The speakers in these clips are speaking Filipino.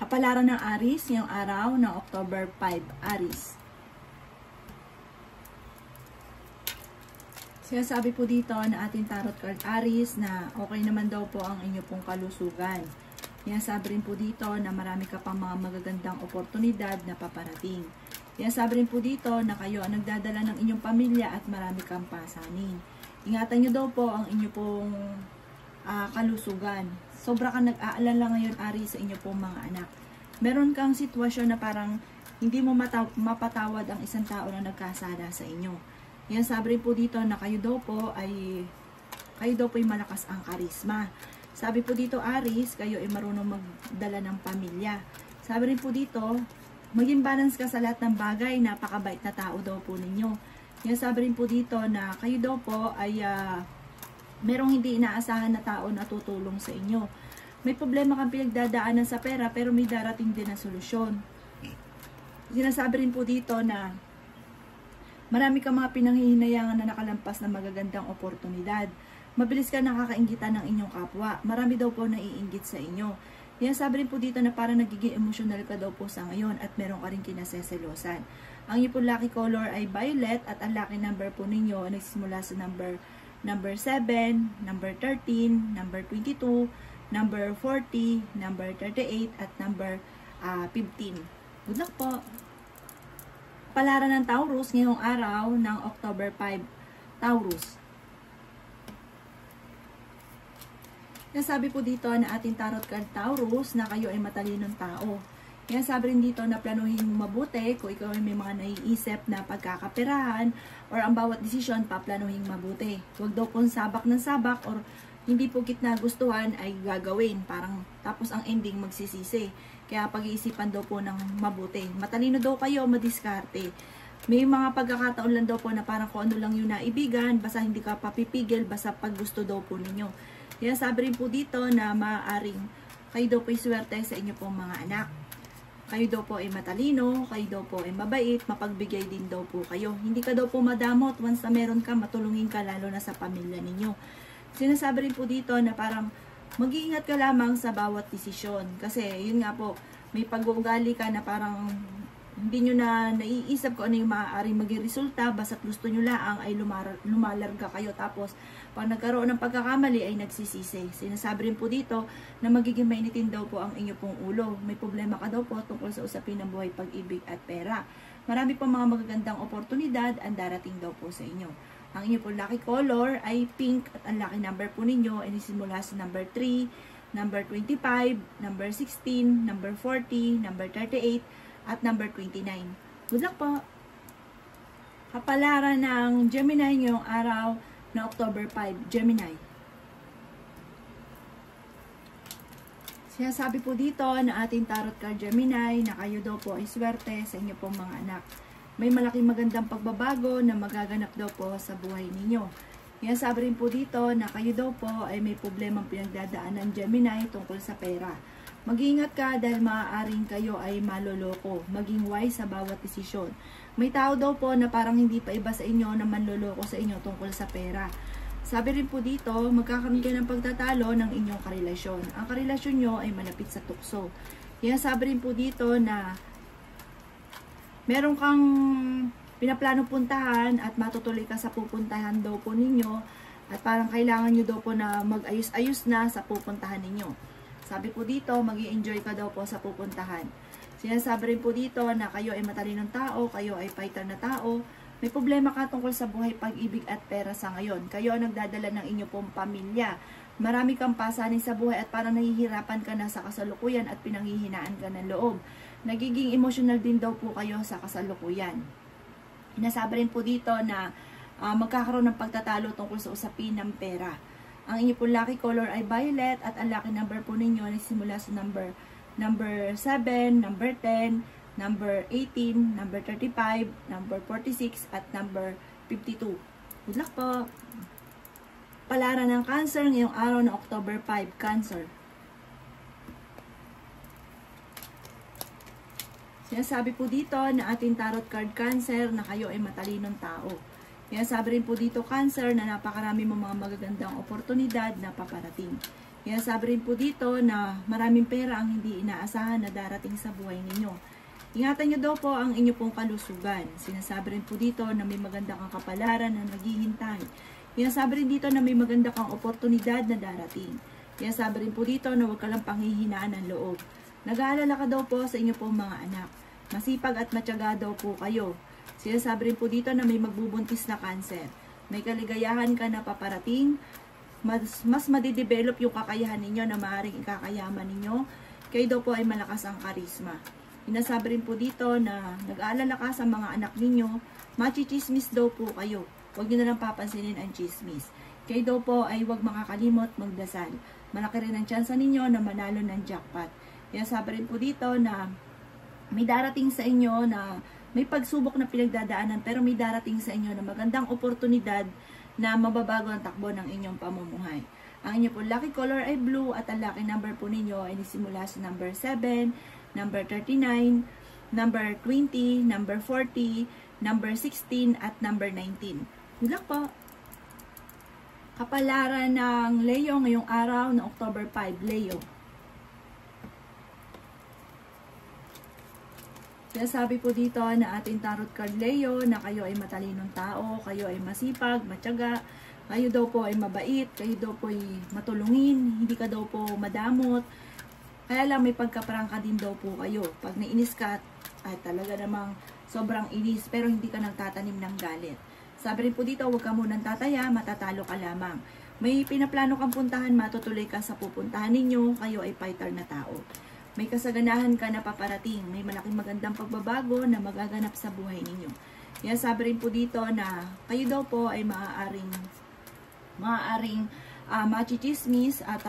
Kapalaran ng Aries ngayong araw ng October 5, Aries. Sinasabi po dito na ating tarot card Aries na okay naman daw po ang inyo pong kalusugan. Sinasabi rin po dito na marami ka pang mga magagandang oportunidad na paparating. Sinasabi rin po dito na kayo ang nagdadala ng inyong pamilya at marami kang pasanin. Ingatan nyo daw po ang inyo pong kalusugan. Sobra kang nag-aalala ngayon, Aries, sa inyo pong mga anak. Meron kang sitwasyon na parang hindi mo mapatawad ang isang tao na nagkasala sa inyo. Yan, sabi rin po dito na kayo daw po ay malakas ang karisma. Sabi po dito, Aries, kayo ay marunong magdala ng pamilya. Sabi rin po dito, maging balance ka sa lahat ng bagay, napakabait na tao daw po ninyo. Yan, sabi rin po dito na kayo daw po ay merong hindi inaasahan na tao na tutulong sa inyo. May problema kang pinagdadaanan sa pera pero may darating din na solusyon. Sinasabi rin po dito na marami kang mga pinanghihinayangan na nakalampas na magagandang oportunidad. Mabilis ka nakakainggitan ng inyong kapwa. Marami daw po naiinggit sa inyo. Yan, sabi rin po dito na parang nagiging emotional ka daw po sa ngayon at meron ka rin kinaseselosan. Ang inyong lucky color ay violet at ang lucky number po ninyo ay nagsisimula sa number 7, number 13, number 22, number 40, number 38, at number 15. Good luck po! Palaran ng Taurus ngayong araw ng October 5, Taurus. Nasabi po dito na ating tarot card Taurus na kayo ay matalinong tao. Yan, sabi rin dito na planuhin mo mabuti kung ikaw ay may mga naiisip na pagkakaperahan or ang bawat desisyon paplanuhin mabuti. Huwag daw pong sabak ng sabak or hindi po kitna gustuhan ay gagawin. Parang tapos ang ending magsisisi. Kaya pag-iisipan daw po ng mabuti. Matalino daw kayo, madiskarte. May mga pagkakataon lang daw po na parang kung ano lang yung naibigan, basta hindi ka papipigil, basta pag gusto daw po ninyo. Kaya sabi rin po dito na maaaring kayo daw po iswerte sa inyo pong mga anak. Kayo daw po ay matalino, kayo daw po ay mabait, mapagbigay din daw po kayo. Hindi ka daw po madamot, once na meron ka, matulungin ka lalo na sa pamilya ninyo. Sinasabi rin po dito na parang mag-iingat ka lamang sa bawat desisyon. Kasi yun nga po, may pag-uugali ka na parang hindi nyo na naiisip kung ano yung maaaring maging resulta, basta't gusto nyo lang ay lumalarga kayo. Tapos, pag nagkaroon ng pagkakamali ay nagsisisi. Sinasabi rin po dito na magiging mainitin daw po ang inyo pong ulo. May problema ka daw po tungkol sa usapin ng buhay, pag-ibig at pera. Marami pong mga magagandang oportunidad ang darating daw po sa inyo. Ang inyo pong lucky color ay pink at ang lucky number po ninyo ay nisimula sa number 3, number 25, number 16, number 40, number 38, at number 29. Good luck po! Kapalaran ng Gemini ngayong araw na October 5, Gemini. Sinasabi po dito na ating tarot card Gemini na kayo daw po ay swerte sa inyo pong mga anak. May malaking magandang pagbabago na magaganap daw po sa buhay ninyo. Sinasabi rin po dito na kayo daw po ay may problemang pinagdadaanan Gemini tungkol sa pera. Mag-iingat ka dahil maaaring kayo ay maloloko. Maging wise sa bawat desisyon. May tao daw po na parang hindi pa iba sa inyo na manloloko sa inyo tungkol sa pera. Sabi rin po dito, magkakaroon kayo ng pagtatalo ng inyong karelasyon. Ang karelasyon nyo ay malapit sa tukso. Kaya sabi rin po dito na meron kang pinaplano puntahan at matutuloy ka sa pupuntahan daw po ninyo. At parang kailangan nyo daw po na mag-ayos-ayos na sa pupuntahan ninyo. Sabi po dito, mag-i-enjoy ka daw po sa pupuntahan. Sinasabi rin po dito na kayo ay matalinong tao, kayo ay fighter na tao. May problema ka tungkol sa buhay, pag-ibig at pera sa ngayon. Kayo ang nagdadala ng inyo pong pamilya. Marami kang pasanin sa buhay at parang nahihirapan ka na sa kasalukuyan at pinanghihinaan ka ng loob. Nagiging emotional din daw po kayo sa kasalukuyan. Sinasabi rin po dito na magkakaroon ng pagtatalo tungkol sa usapin ng pera. Ang inyo po lucky color ay violet at ang lucky number po ninyo ay simula sa number 7, number 10, number 18, number 35, number 46, at number 52. Good luck po! Palaran ng Cancer ngayong araw na October 5, Cancer. Sinasabi po dito na ating tarot card Cancer na kayo ay matalinong tao. Kaya sabi rin po dito Cancer na napakarami mo mga magagandang oportunidad na paparating. Sabi rin po dito na maraming pera ang hindi inaasahan na darating sa buhay ninyo. Ingatan nyo daw po ang inyo pong kalusugan. Sinasabi rin po dito na may maganda kang kapalaran na naghihintay. Sabi rin dito na may maganda kang oportunidad na darating. Sabi rin po dito na huwag ka lang panghihinaan ng loob. Nag-aalala ka daw po sa inyo pong mga anak. Masipag at matyaga daw po kayo. Sinasabi rin po dito na may magbubuntis na cancer. May kaligayahan ka na paparating. Mas madidevelop yung kakayahan ninyo na maaaring ikakayaman ninyo. Kayo daw po ay malakas ang karisma. Sinasabi rin po dito na nag-aalala ka sa mga anak ninyo. Machichismis daw po kayo. Huwag nyo na lang papansinin ang chismis. Kayo daw po ay huwag makakalimot magdasal. Malaki rin ang tsansa ninyo na manalo ng jackpot. Sabi rin po dito na may darating sa inyo na may pagsubok na pinagdadaanan pero may darating sa inyo na magandang oportunidad na mababago ang takbo ng inyong pamumuhay. Ang inyo po lucky color ay blue at ang lucky number po ninyo ay nisimula sa number 7, number 39, number 20, number 40, number 16 at number 19. Good luck po! Kapalaran ng Leo ngayong araw na October 5, Leo. Sabi po dito na ating tarot card Leo na kayo ay matalinong tao, kayo ay masipag, matyaga, kayo daw po ay mabait, kayo daw po ay matulungin, hindi ka daw po madamot. Kaya lang may pagkaprangka din daw po kayo. Pag nainis ka, ay talaga namang sobrang inis pero hindi ka nagtatanim ng galit. Sabi rin po dito, huwag ka munang tataya, matatalo ka lamang. May pinaplano kang puntahan, matutuloy ka sa pupuntahan ninyo, kayo ay fighter na tao. May kasaganahan ka na paparating, may malaking magandang pagbabago na magaganap sa buhay ninyo. Sabi rin po dito na kayo daw po ay maaaring machichismis at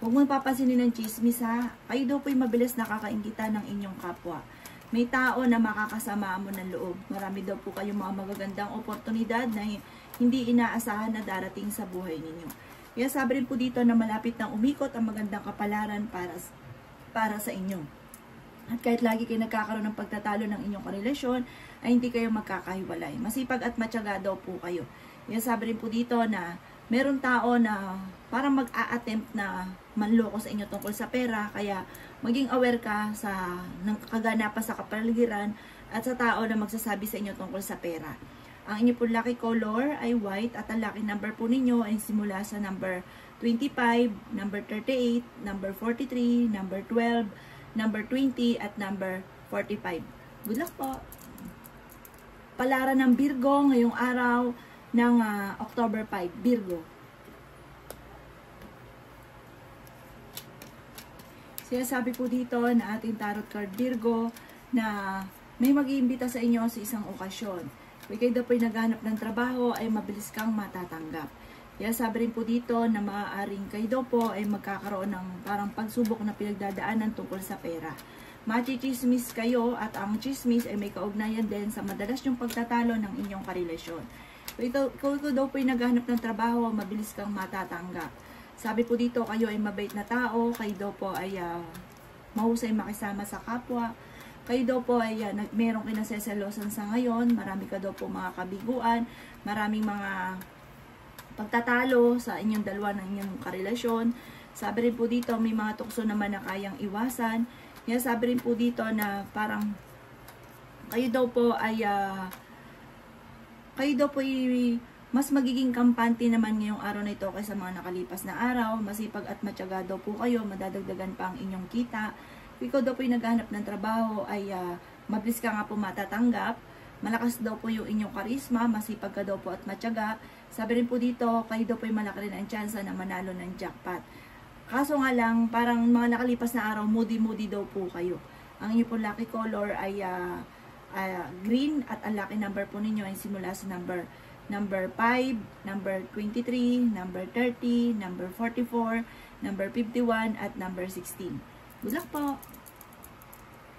huwag mong papansinin ng chismis ha. Kayo daw po ay mabilis nakakainggitan ng inyong kapwa. May tao na makakasama mo ng loob. Marami daw po kayong mga magagandang oportunidad na hindi inaasahan na darating sa buhay ninyo. Sabi rin po dito na malapit nang umikot ang magandang kapalaran para sa inyo. At kahit lagi kayo nagkakaroon ng pagtatalo ng inyong karelasyon, ay hindi kayo magkakahiwalay. Masipag at matyaga daw po kayo. Sabi rin po dito na meron tao na parang mag-a-attempt na manloko sa inyo tungkol sa pera, kaya maging aware ka sa kaganapan sa kapaligiran at sa tao na magsasabi sa inyo tungkol sa pera. Ang inyo po lucky color ay white at ang lucky number po ninyo ay simula sa number 25, number 38, number 43, number 12, number 20, at number 45. Good luck po! Palaran ng Virgo ngayong araw ng October 5, Virgo. Sabi po dito na ating tarot card Virgo na may mag-iimbita sa inyo sa isang okasyon. Kung kayo daw po'y naghanap ng trabaho ay mabilis kang matatanggap. Sabi rin po dito na maaaring kayo daw po ay magkakaroon ng parang pagsubok na pinagdadaanan tungkol sa pera. Machichismis kayo at ang chismis ay may kaugnayan din sa madalas yung pagtatalo ng inyong karelasyon. Kung ikaw daw po'y naghanap ng trabaho, mabilis kang matatanggap. Sabi po dito, kayo ay mabait na tao, kayo daw po ay mahusay makisama sa kapwa. Kayo daw po ay merong kinaseselosan sa ngayon, marami ka daw po mga kabiguan, maraming mga pagtatalo sa inyong dalawa ng inyong karelasyon. Sabi rin po dito, may mga tukso naman na kayang iwasan. Sabi rin po dito na parang kayo daw po ay mas magiging kampante naman ngayong araw na ito kaysa mga nakalipas na araw. Masipag at matyaga daw po kayo, madadagdagan pa ang inyong kita. Ikaw daw po yung naghahanap ng trabaho ay mabilis ka nga po matatanggap. Malakas daw po yung inyong karisma, masipag ka daw po at matyaga. Sabi rin po dito, kayo daw po yung malaki rin ang tsansa na manalo ng jackpot. Kaso nga lang, parang mga nakalipas na araw, moody daw po kayo. Ang inyo po lucky color ay green at ang lucky number po ninyo ay simula sa number 5, number 23, number 30, number 44, number 51, at number 16. Good luck po!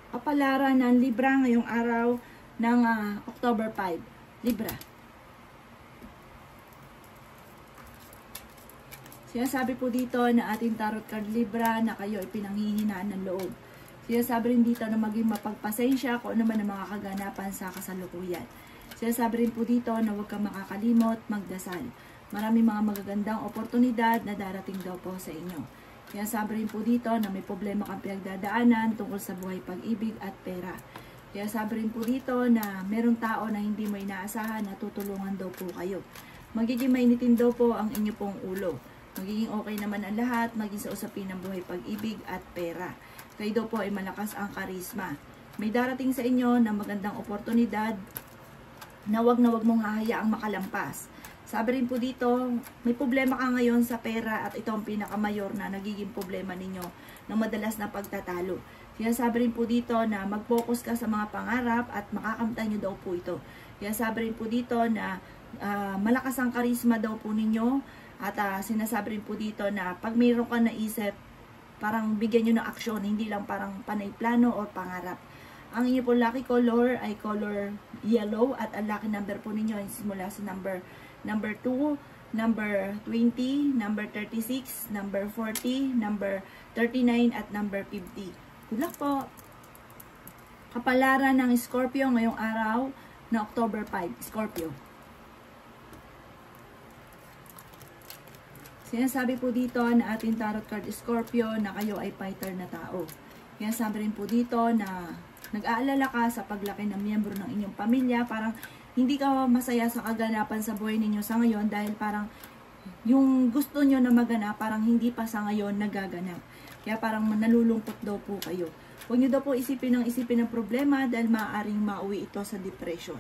Kapalaran ng Libra ngayong araw ng October 5. Libra. Sinasabi po dito na ating tarot card Libra na kayo ay pinanghihinaan ng loob. Sinasabi rin dito na maging mapagpasensya kung ano man ang mga kaganapan sa kasalukuyan. Sinasabi rin po dito na huwag kang makakalimot, magdasal. Maraming mga magagandang oportunidad na darating daw po sa inyo. Kaya sabi rin po dito na may problema kang pinagdadaanan tungkol sa buhay, pag-ibig at pera. Kaya sabi rin po dito na merong tao na hindi mo inaasahan na tutulungan daw po kayo. Magiging mainitin daw po ang inyo pong ulo. Magiging okay naman ang lahat, maging sa usapin ng buhay, pag-ibig at pera. Kayo daw po ay malakas ang karisma. May darating sa inyo na magandang oportunidad na wag mong hahayaang makalampas. Sabi rin po dito, may problema ka ngayon sa pera at ito ang pinakamayor na nagiging problema ninyo ng madalas na pagtatalo. Kaya sabi rin po dito na mag-focus ka sa mga pangarap at makakamtan nyo daw po ito. Kaya sabi rin po dito na malakas ang karisma daw po ninyo at sinasabi rin po dito na pag mayroon ka naisip, parang bigyan nyo ng aksyon, hindi lang parang panay plano o pangarap. Ang inyo po lucky color ay color yellow at ang lucky number po ninyo ay simula sa number 2, number 20, number 36, number 40, number 39 at number 50. Good luck po! Kapalaran ng Scorpio ngayong araw na October 5, Scorpio. Sinasabi po dito na ating tarot card Scorpio na kayo ay fighter na tao. Kaya sabi rin po dito na nag-aalala ka sa paglaki ng miyembro ng inyong pamilya. Parang hindi ka masaya sa kaganapan sa buhay ninyo sa ngayon dahil parang yung gusto nyo na maganap parang hindi pa sa ngayon nagaganap. Kaya parang nalulungkot daw po kayo. Huwag nyo daw po isipin ng problema dahil maaaring mauwi ito sa depression.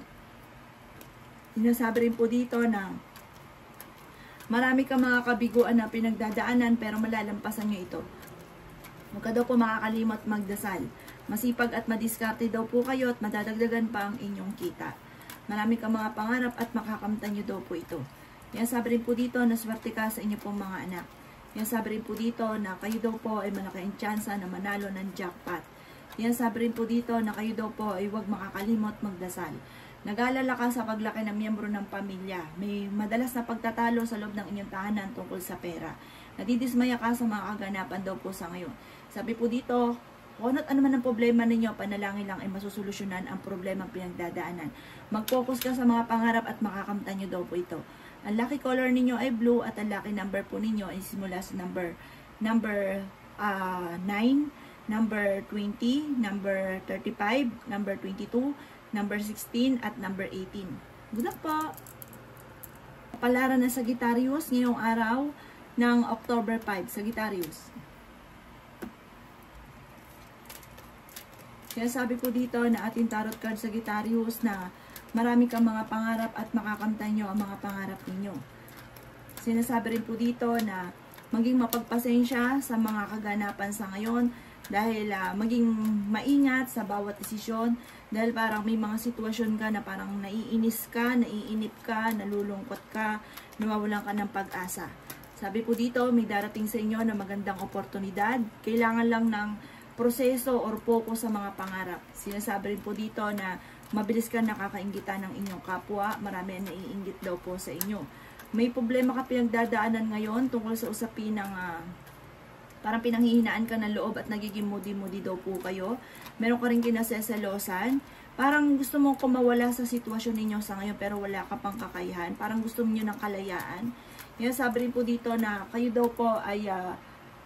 Sinasabi rin po dito na marami ka mga kabiguan na pinagdadaanan pero malalampasan nyo ito. Huwag ka daw po makakalimot magdasal. Masipag at madiskarte daw po kayo at madadagdagan pa ang inyong kita. Marami ka mga pangarap at makakamtan nyo daw po ito. Yan sabi rin po dito na swerte ka sa inyo pong mga anak. Yan sabi rin po dito na kayo daw po ay malaki ang tsansa na manalo ng jackpot. Yan sabi rin po dito na kayo daw po ay huwag makakalimot magdasal. Nag-aalala ka sa paglaki ng miyembro ng pamilya. May madalas na pagtatalo sa loob ng inyong tahanan tungkol sa pera. Nadidismaya ka sa mga kaganapan daw po sa ngayon. Sabi po dito, kung ano man ang problema ninyo, panalangin lang ay masusolusyonan ang problema pinagdadaanan. Mag-focus ka sa mga pangarap at makakamtan nyo daw po ito. Ang lucky color ninyo ay blue at ang lucky number po ninyo ay simula sa number 9, number 20, number 35, number 22, number 16, at number 18. Good luck po! Kapalaran ng Sagittarius ngayong araw ng October 5, Sagittarius. Kaya sabi po dito na ating tarot card Sagittarius na marami kang mga pangarap at makakamtan nyo ang mga pangarap ninyo. Sinasabi rin po dito na maging mapagpasensya sa mga kaganapan sa ngayon dahil maging maingat sa bawat desisyon dahil parang may mga sitwasyon ka na parang naiinis ka, naiinip ka, nalulungkot ka, nawawalan ka ng pag-asa. Sabi po dito, may darating sa inyo na magandang oportunidad. Kailangan lang ng proseso or focus sa mga pangarap. Sinasabi rin po dito na mabilis ka nakakainggitan ng inyong kapwa, marami ang naiinggit daw po sa inyo. May problema ka pinagdadaanan ngayon tungkol sa usapin ng parang pinanghihinaan ka ng loob at nagiging moody-moody daw po kayo. Meron ka rin kinaseselosan. Parang gusto mong kumawala sa sitwasyon ninyo sa ngayon pero wala ka pang kakayahan. Parang gusto niyo ng kalayaan. Yan, sabi rin po dito na kayo daw po ay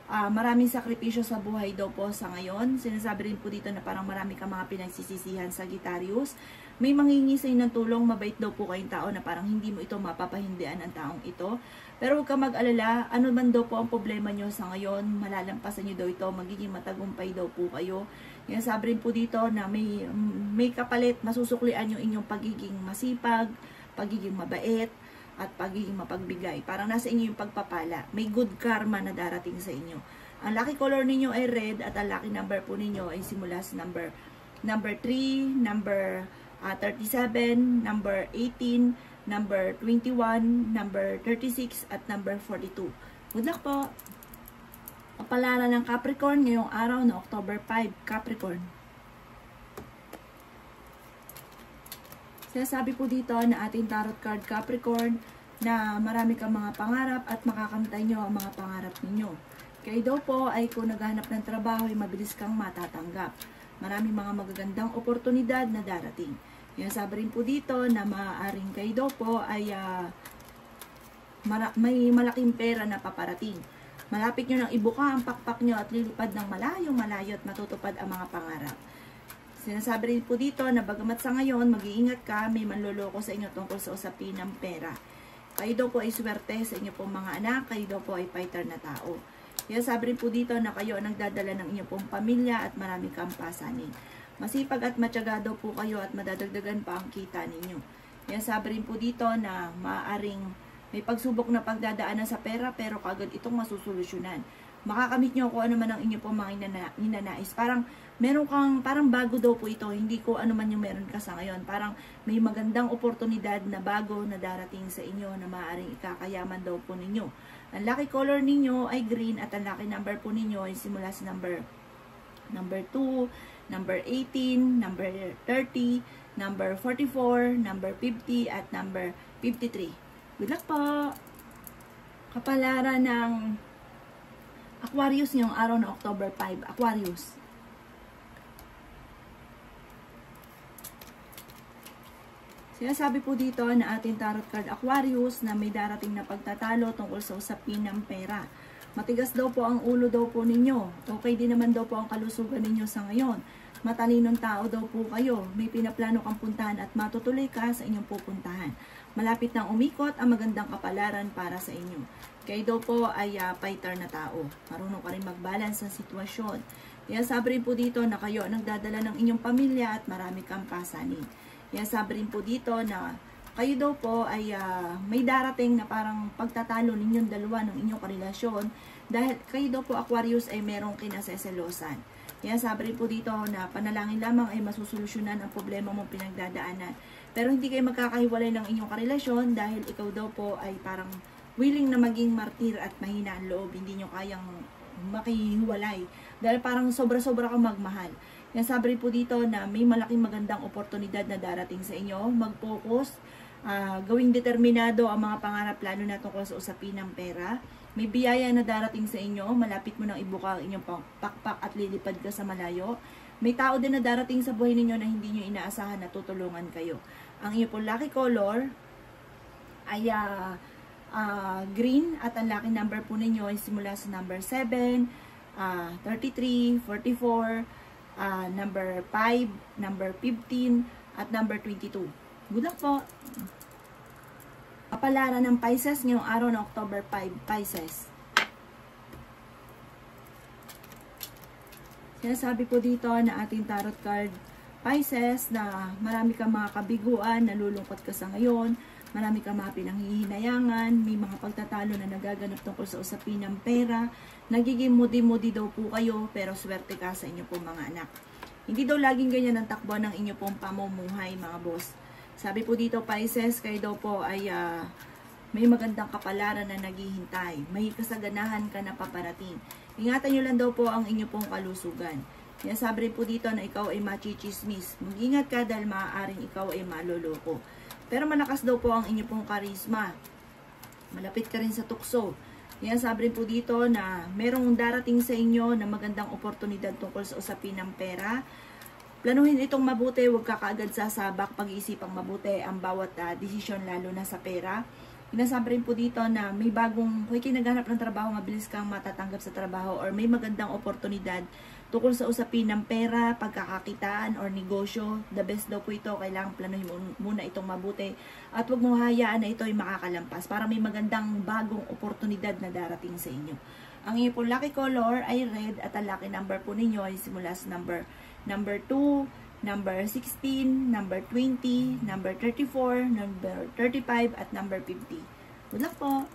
maraming sakripisyo sa buhay daw po sa ngayon. Sinasabi rin po dito na parang marami ka mga pinagsisisihan sa Sagittarius. May manghingi sa inyo ng tulong, mabait daw po kayong tao na parang hindi mo ito mapapahindian ang taong ito. Pero huwag ka mag-alala, ano man daw po ang problema nyo sa ngayon, malalampasan nyo daw ito, magiging matagumpay daw po kayo. Yan, sabi rin po dito na may kapalit, masusuklian yung inyong pagiging masipag, pagiging mabait, at pagiging mapagbigay. Parang nasa inyo yung pagpapala. May good karma na darating sa inyo. Ang lucky color ninyo ay red at ang lucky number po ninyo ay simula sa number 3, number 37, number 18, number 21, number 36, at number 42. Good luck po! Kapalaran ng Capricorn ngayong araw na October 5, Capricorn. Sinasabi po dito na ating tarot card Capricorn na marami kang mga pangarap at makakamtay nyo ang mga pangarap ninyo. Kayo daw po ay kung naghahanap ng trabaho ay mabilis kang matatanggap. Maraming mga magagandang oportunidad na darating. Yan, sabi rin po dito na maaaring kayo daw po ay may malaking pera na paparating. Malapit nyo nang ibuka ang pakpak nyo at lilipad ng malayo at matutupad ang mga pangarap. Sinasabi rin po dito na bagamat sa ngayon, mag-iingat ka, may manloloko sa inyo tungkol sa usapin ng pera. Kayo daw po ay swerte sa inyo pong mga anak, kayo daw po ay fighter na tao. Kaya sabi rin po dito na kayo ang nagdadala ng inyong pong pamilya at marami kang pasanin. Masipag at matyaga daw po kayo at madadagdagan pa ang kita ninyo. Kaya sabi rin po dito na maaaring may pagsubok na pagdadaanan sa pera pero kagad itong masusolusyonan. Makakamit nyo kung ano man ang inyo pong mga ninanais. Parang meron kang, parang bago daw po ito. Hindi ko ano man yung meron ka sa ngayon. Parang may magandang oportunidad na bago na darating sa inyo na maaaring ikakayaman daw po ninyo. Ang lucky color ninyo ay green at ang lucky number po ninyo ay simula sa number 2, number 18, number 30, number 44, number 50, at number 53. Good luck po! Kapalaran ng Aquarius ngayong araw na October 5. Aquarius. Sinasabi po dito na ating tarot card Aquarius na may darating na pagtatalo tungkol sa usapin ng pera. Matigas daw po ang ulo daw po ninyo. Okay din naman daw po ang kalusugan ninyo sa ngayon. Matalinong tao daw po kayo. May pinaplano kang puntahan at matutuloy ka sa inyong pupuntahan. Malapit nang umikot ang magandang kapalaran para sa inyo. Kayo daw po ay fighter na tao. Marunong ka rin mag-balance ang sitwasyon. Kaya sabi rin po dito na kayo ang nagdadala ng inyong pamilya at marami kang pasanin. Kaya sabi rin po dito na kayo daw po ay may darating na parang pagtatalo ninyong dalawa ng inyong karelasyon dahil kayo daw po Aquarius ay merong kinaseselosan. Kaya sabi rin po dito na panalangin lamang ay masusolusyonan ang problema mong pinagdadaanan. Pero hindi kayo magkakahiwalay ng inyong karelasyon dahil ikaw daw po ay parang willing na maging martir at mahina ang loob. Hindi nyo kayang makihiwalay dahil parang sobra-sobra kang magmahal. Kaya sabi rin po dito na may malaking magandang oportunidad na darating sa inyo. Mag-focus, gawing determinado ang mga pangarap plano na tungkol sa usapin ng pera. May biyaya na darating sa inyo. Malapit mo nang ibuka ang inyong pakpak at lilipad ka sa malayo. May tao din na darating sa buhay ninyo na hindi nyo inaasahan na tutulungan kayo. Ang inyong pong lucky color ay green at ang lucky number po ninyo ay simula sa number 7, 33, 44, number 5, number 15, at number 22. Good luck po! Kapalaran ng Pisces ngayong araw ng October 5, Pisces. Sinasabi po dito na ating tarot card Pisces na marami kang mga kabiguan, nalulungkot ka sa ngayon, marami kang mga pinanghihinayangan, may mga pagtatalo na nagaganap tungkol sa usapin ng pera, nagiging moody-moody daw po kayo, pero swerte ka sa inyo pong mga anak. Hindi daw laging ganyan ang takbo ng inyo pong pamumuhay mga boss. Sabi po dito Pisces, kayo daw po ay may magandang kapalaran na naghihintay, may kasaganahan ka na paparating. Ingatan nyo lang daw po ang inyo pong kalusugan. Kaya sabi rin po dito na ikaw ay machichismis. Mag-ingat ka dahil maaaring ikaw ay maloloko. Pero malakas daw po ang inyo pong karisma. Malapit ka rin sa tukso. Kaya sabi rin po dito na merong darating sa inyo na magandang oportunidad tungkol sa usapin ng pera. Planuhin itong mabuti, huwag ka kaagad sasabak, pag-iisipang mabuti ang bawat desisyon lalo na sa pera. Sinasabi rin po dito na may bagong, kung kinaghanap ng trabaho, mabilis kang matatanggap sa trabaho or may magandang oportunidad tungkol sa usapin ng pera, pagkakakitaan or negosyo. The best daw po ito, kailangan planuhin muna itong mabuti at huwag mo hayaan na ito ay makakalampas para may magandang bagong oportunidad na darating sa inyo. Ang inyong pong lucky color ay red at ang lucky number po ninyo ay simula sa number 2, number 16, number 20, number 34, number 35, at number 50. Good luck po!